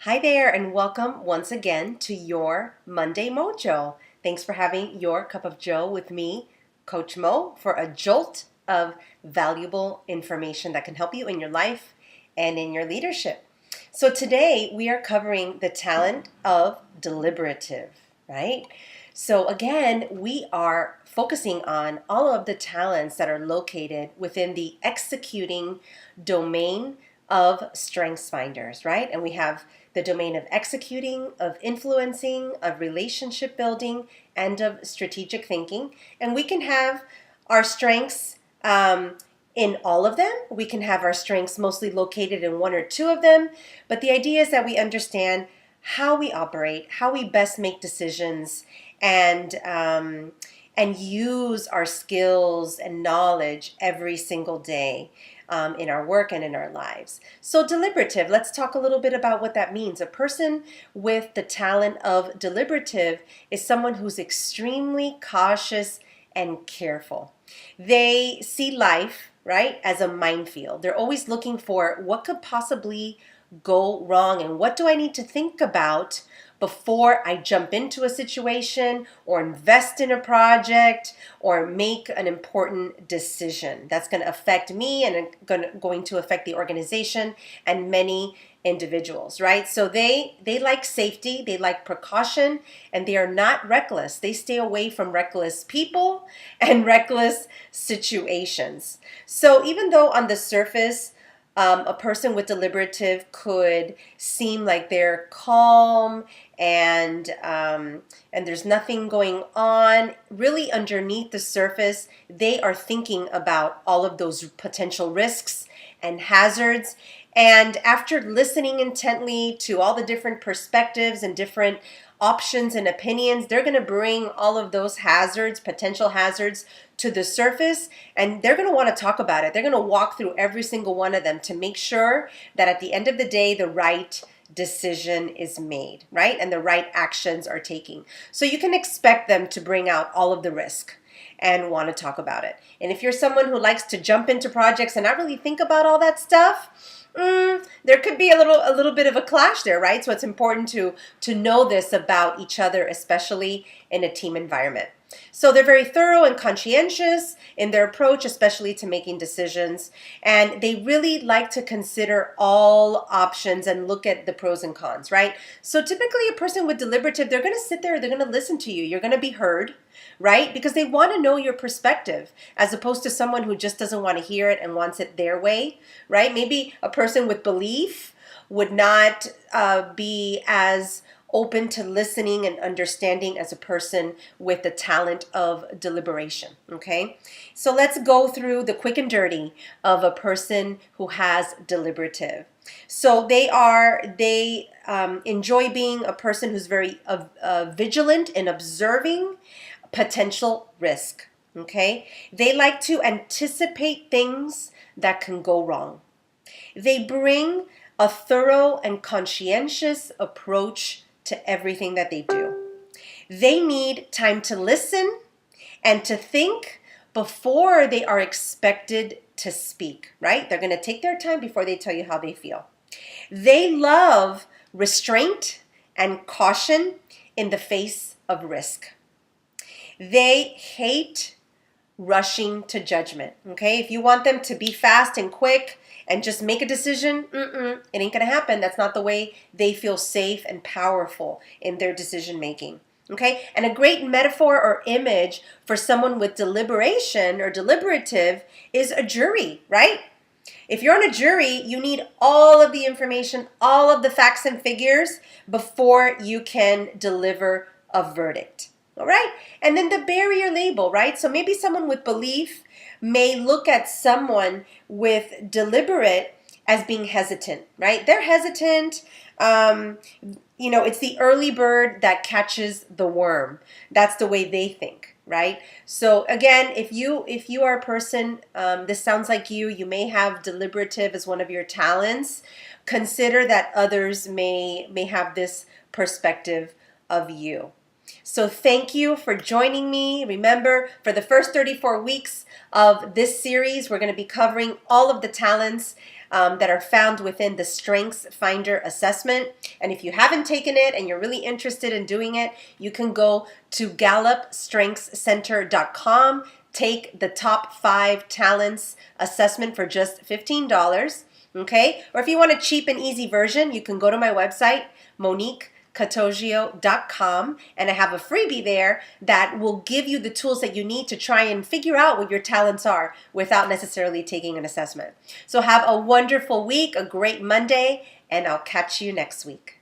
Hi there, and welcome once again to your Monday Mojo. Thanks for having your cup of Joe with me, Coach Mo, for a jolt of valuable information that can help you in your life and in your leadership. So today we are covering the talent of deliberative, right? So again, we are focusing on all of the talents that are located within the executing domain of strengths finders, right? And we have the domain of executing, of influencing, of relationship building, and of strategic thinking. And we can have our strengths in all of them. We can have our strengths mostly located in one or two of them. But the idea is that we understand how we operate, how we best make decisions, and use our skills and knowledge every single day in our work and in our lives. So deliberative, let's talk a little bit about what that means. A person with the talent of deliberative is someone who's extremely cautious and careful. They see life, right, as a minefield. They're always looking for what could possibly go wrong and what do I need to think about before I jump into a situation or invest in a project or make an important decision that's going to affect me and going to affect the organization and many individuals, right? So they like safety, they like precaution, and they are not reckless. They stay away from reckless people and reckless situations. So even though on the surface a person with deliberative could seem like they're calm and there's nothing going on, really underneath the surface, they are thinking about all of those potential risks and hazards. And after listening intently to all the different perspectives and different options and opinions, they're going to bring all of those hazards, potential hazards, to the surface, and they're going to want to talk about it. They're going to walk through every single one of them to make sure that at the end of the day, the right decision is made, right? And the right actions are taken. So you can expect them to bring out all of the risk and want to talk about it. And if you're someone who likes to jump into projects and not really think about all that stuff, there could be a little bit of a clash there, right? So it's important to know this about each other, especially in a team environment. So they're very thorough and conscientious in their approach, especially to making decisions. And they really like to consider all options and look at the pros and cons, right? So typically a person with deliberative, they're going to sit there, they're going to listen to you. You're going to be heard, right? Because they want to know your perspective as opposed to someone who just doesn't want to hear it and wants it their way, right? Maybe a person with belief would not be as open to listening and understanding as a person with the talent of deliberation, okay? So let's go through the quick and dirty of a person who has deliberative. So they enjoy being a person who's very vigilant in observing potential risk, okay? They like to anticipate things that can go wrong. They bring a thorough and conscientious approach to everything that they do. They need time to listen and to think before they are expected to speak, right? They're going to take their time before they tell you how they feel. They love restraint and caution in the face of risk. They hate rushing to judgment, okay? If you want them to be fast and quick and just make a decision, it ain't gonna happen. That's not the way they feel safe and powerful in their decision making, okay? And a great metaphor or image for someone with deliberation or deliberative is a jury, right? If you're on a jury, you need all of the information, all of the facts and figures before you can deliver a verdict. All right? And then the barrier label, right? So maybe someone with belief may look at someone with deliberate as being hesitant, right? They're hesitant. It's the early bird that catches the worm. That's the way they think, right? So again, if you are a person, this sounds like you may have deliberative as one of your talents. Consider that others may have this perspective of you. So thank you for joining me. Remember, for the first 34 weeks of this series, we're going to be covering all of the talents that are found within the Strengths Finder assessment. And if you haven't taken it and you're really interested in doing it, you can go to GallupStrengthsCenter.com, take the top 5 talents assessment for just $15. Okay? Or if you want a cheap and easy version, you can go to my website, MoniqueCatogio.com, and I have a freebie there that will give you the tools that you need to try and figure out what your talents are without necessarily taking an assessment. So have a wonderful week, a great Monday, and I'll catch you next week.